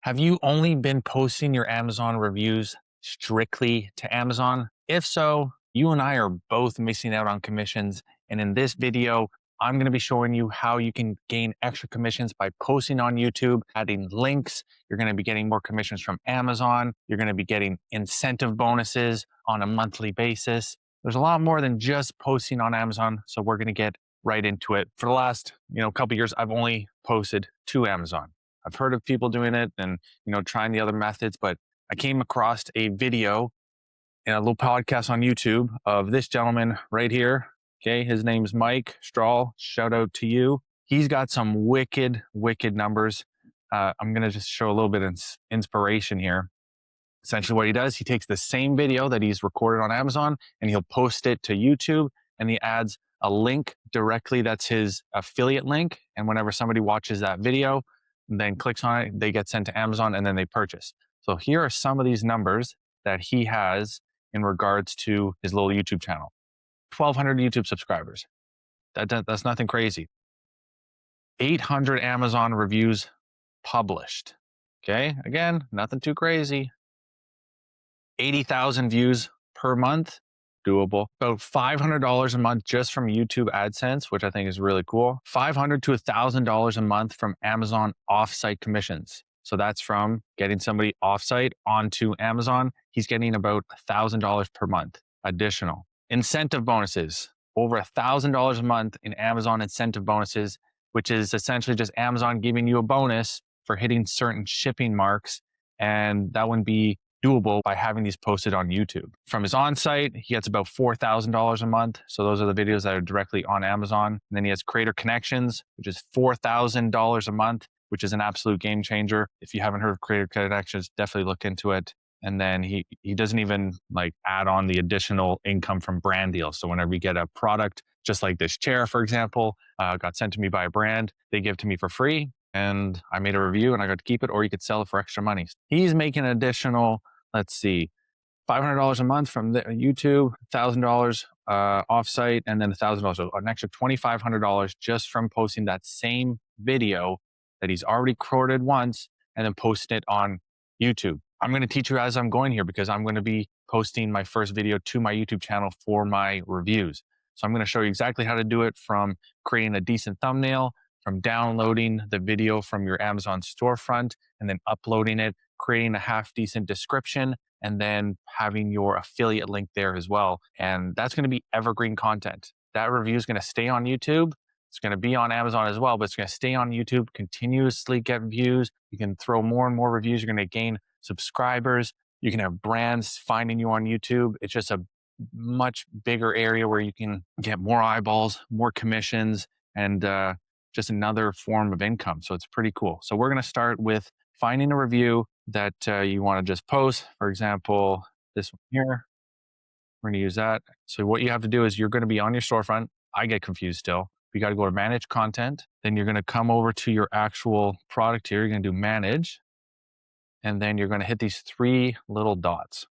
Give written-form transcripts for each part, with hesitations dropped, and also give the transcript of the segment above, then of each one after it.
Have you only been posting your Amazon reviews strictly to Amazon? If so, you and I are both missing out on commissions. And in this video, I'm going to be showing you how you can gain extra commissions by posting on YouTube, adding links. You're going to be getting more commissions from Amazon. You're going to be getting incentive bonuses on a monthly basis. There's a lot more than just posting on Amazon. So we're going to get right into it. For the last, couple years, I've only posted to Amazon. I've heard of people doing it and, trying the other methods, but I came across a video in a little podcast on YouTube of this gentleman right here. Okay. His name's Mike Strahl. Shout out to you. He's got some wicked, wicked numbers. I'm going to just show a little bit of inspiration here. Essentially what he does, he takes the same video that he's recorded on Amazon and he'll post it to YouTube, and he adds a link directly. That's his affiliate link. And whenever somebody watches that video, and then clicks on it, they get sent to Amazon and then they purchase. So here are some of these numbers that he has in regards to his little YouTube channel. 1,200 YouTube subscribers. That's nothing crazy. 800 Amazon reviews published. Okay, again, nothing too crazy. 80,000 views per month, doable. About $500 a month just from YouTube AdSense, which I think is really cool. $500 to $1,000 a month from Amazon offsite commissions. So that's from getting somebody offsite onto Amazon. He's getting about $1,000 per month additional. Incentive bonuses, over $1,000 a month in Amazon incentive bonuses, which is essentially just Amazon giving you a bonus for hitting certain shipping marks. And that wouldn't be doable by having these posted on YouTube. From his on-site, he gets about $4,000 a month. So those are the videos that are directly on Amazon. And then he has Creator Connections, which is $4,000 a month, which is an absolute game changer. If you haven't heard of Creator Connections, definitely look into it. And then he doesn't even add on the additional income from brand deals. So whenever you get a product, just like this chair, for example, got sent to me by a brand, they give to me for free. And I made a review and I got to keep it, or you could sell it for extra money. He's making an additional, $500 a month from the YouTube, $1,000 offsite, and then $1,000, so an extra $2,500 just from posting that same video that he's already recorded once and then posting it on YouTube. I'm going to teach you as I'm going here because I'm going to be posting my first video to my YouTube channel for my reviews. So I'm going to show you exactly how to do it, from creating a decent thumbnail, from downloading the video from your Amazon storefront and then uploading it, creating a half decent description, and then having your affiliate link there as well. And that's going to be evergreen content. That review is going to stay on YouTube. It's going to be on Amazon as well, but it's going to stay on YouTube, continuously get views. You can throw more and more reviews. You're going to gain subscribers. You can have brands finding you on YouTube. It's just a much bigger area where you can get more eyeballs, more commissions, and just another form of income. So it's pretty cool. So we're going to start with finding a review that you want to just post. For example, this one here, we're going to use that. So what you have to do is you're going to be on your storefront. I get confused still. You got to go to manage content. Then you're going to come over to your actual product here. You're going to do manage. And then you're going to hit these three little dots.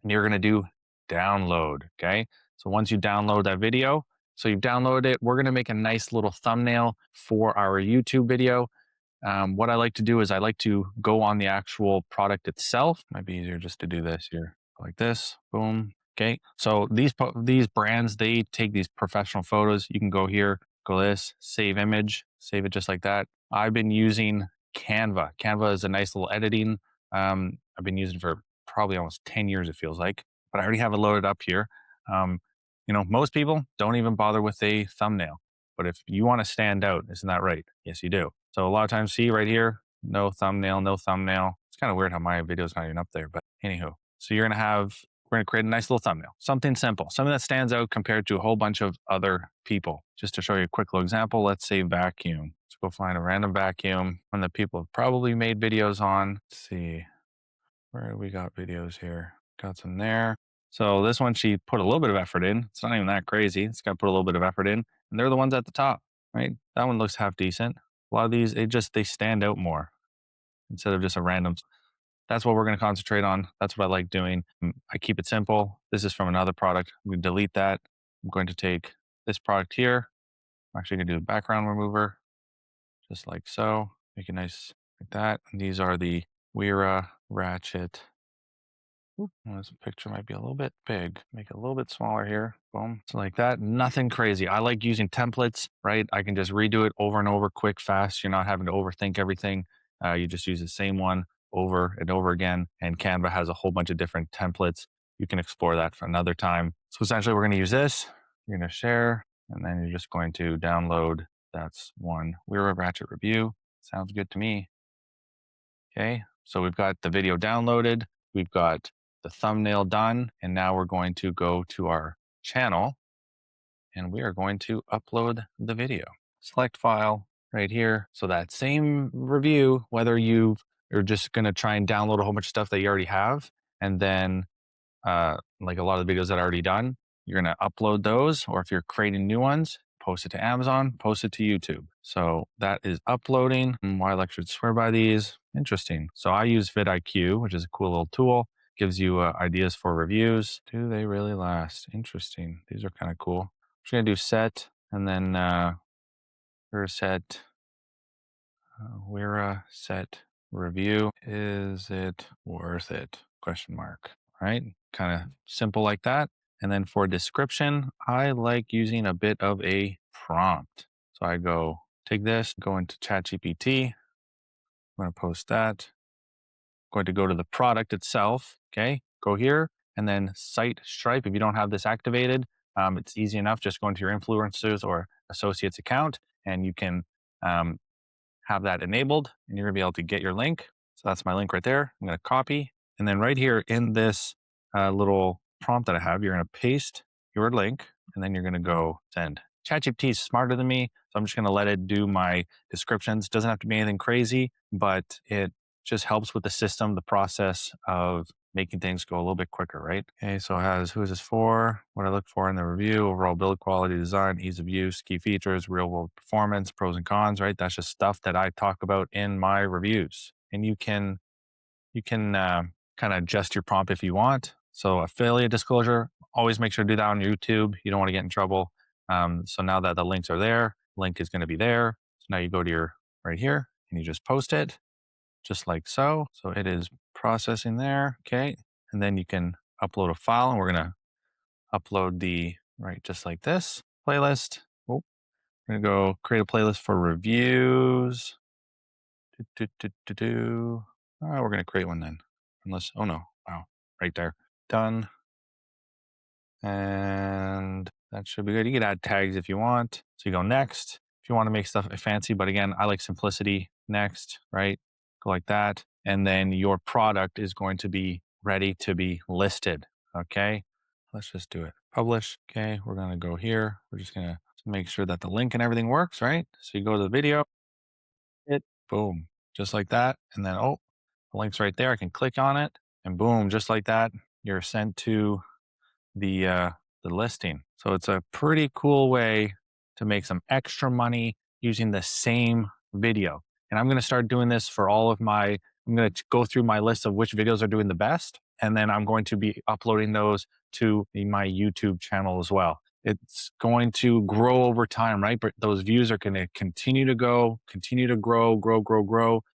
And you're going to do download. Okay. So once you download that video, so you've downloaded it, we're going to make a nice little thumbnail for our YouTube video. What I like to do is I like to go on the actual product itself. Might be easier just to do this here, like this, boom. Okay. So these brands, they take these professional photos. You can go here, go this, save image, save it just like that. I've been using Canva. Canva is a nice little editing. I've been using it for probably almost 10 years, it feels like, but I already have it loaded up here. Most people don't even bother with a thumbnail, but if you want to stand out, isn't that right? Yes, you do. So a lot of times, see right here, no thumbnail, no thumbnail. It's kind of weird how my video is not even up there, but anywho. So we're going to create a nice little thumbnail, something simple, something that stands out compared to a whole bunch of other people. Just to show you a quick little example, let's say vacuum. Let's go find a random vacuum, one that people have probably made videos on. Let's see, where we got videos here? Got some there. So this one, she put a little bit of effort in. It's not even that crazy. It's got to put a little bit of effort in. And they're the ones at the top, right? That one looks half decent. A lot of these, they stand out more instead of just a random. That's what we're going to concentrate on. That's what I like doing. I keep it simple. This is from another product. We delete that. I'm going to take this product here. I'm actually going to do a background remover, just like so. Make it nice like that. And these are the Wera Ratchet. Oop, this picture might be a little bit big. Make it a little bit smaller here. Boom. So like that. Nothing crazy. I like using templates, right? I can just redo it over and over, quick, fast. You're not having to overthink everything. You just use the same one over and over again. And Canva has a whole bunch of different templates. You can explore that for another time. So essentially, we're going to use this. You're going to share, and then you're just going to download. That's one Wera Ratchet review. Sounds good to me. Okay. So we've got the video downloaded. We've got the thumbnail done. And now we're going to go to our channel and we are going to upload the video. Select file right here. So that same review, whether you're just going to try and download a whole bunch of stuff that you already have, and then like a lot of the videos that are already done, you're going to upload those, or if you're creating new ones, post it to Amazon, post it to YouTube. So that is uploading. Why lectures swear by these? Interesting. So I use vidIQ, which is a cool little tool. Gives you ideas for reviews. Do they really last? Interesting. These are kind of cool. I'm just going to do set, and then we're set. Wera set review. Is it worth it? Question mark. Right? Kind of simple like that. And then for description, I like using a bit of a prompt. So I go take this, go into ChatGPT. I'm going to post that. I'm going to go to the product itself. Okay. Go here and then cite Stripe. If you don't have this activated, it's easy enough. Just go into your influencers or associates account and you can have that enabled and you're gonna be able to get your link. So that's my link right there. I'm gonna copy. And then right here in this little prompt that I have, you're gonna paste your link and then you're gonna go send. ChatGPT is smarter than me, so I'm just gonna let it do my descriptions. Doesn't have to be anything crazy, but it just helps with the system, the process of making things go a little bit quicker, right? Okay, so it has who is this for, what I look for in the review, overall build quality, design, ease of use, key features, real world performance, pros and cons, right? That's just stuff that I talk about in my reviews. And you can kind of adjust your prompt if you want. So affiliate disclosure, always make sure to do that on YouTube. You don't want to get in trouble. So now that the links are there, link is going to be there. So now you go to your right here and you just post it just like so. So it is processing there. Okay. And then you can upload a file and we're going to upload the right just like this playlist. Oh, we're going to go create a playlist for reviews. We're going to create one then. Unless, oh no, wow, right there. Done. And that should be good. You can add tags if you want. So you go next. If you want to make stuff fancy, but again, I like simplicity. Next, right? Go like that. And then your product is going to be ready to be listed. Okay. Let's just do it. Publish. Okay. We're going to go here. We're just going to make sure that the link and everything works, right? So you go to the video, hit boom, just like that. And then, oh, the link's right there. I can click on it and boom, just like that. You're sent to the listing. So it's a pretty cool way to make some extra money using the same video. And I'm going to start doing this for all of my, I'm going to go through my list of which videos are doing the best. And then I'm going to be uploading those to my YouTube channel as well. It's going to grow over time, right? But those views are going to continue to go, continue to grow.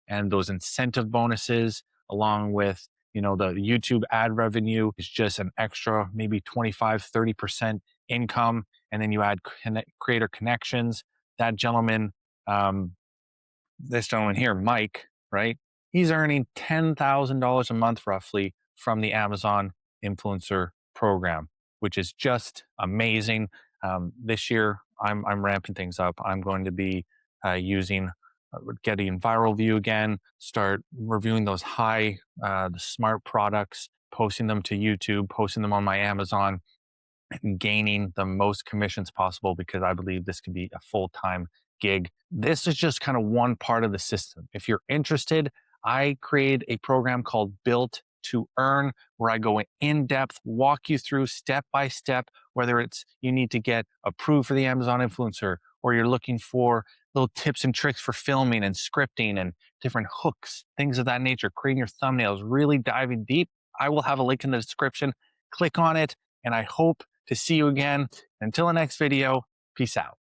And those incentive bonuses along with the YouTube ad revenue is just an extra maybe 25-30% income. And then you add creator connections. That gentleman, this gentleman here, Mike, right? He's earning $10,000 a month roughly from the Amazon influencer program, which is just amazing. This year, I'm ramping things up. I'm going to be using getting viral view again, start reviewing those the smart products, posting them to YouTube, posting them on my Amazon, and gaining the most commissions possible because I believe this could be a full-time gig. This is just kind of one part of the system. If you're interested, I create a program called Built to Earn, where I go in depth, walk you through step by step, whether it's you need to get approved for the Amazon influencer, or you're looking for little tips and tricks for filming and scripting and different hooks, things of that nature, creating your thumbnails, really diving deep. I will have a link in the description. Click on it, and I hope to see you again. Until the next video, peace out.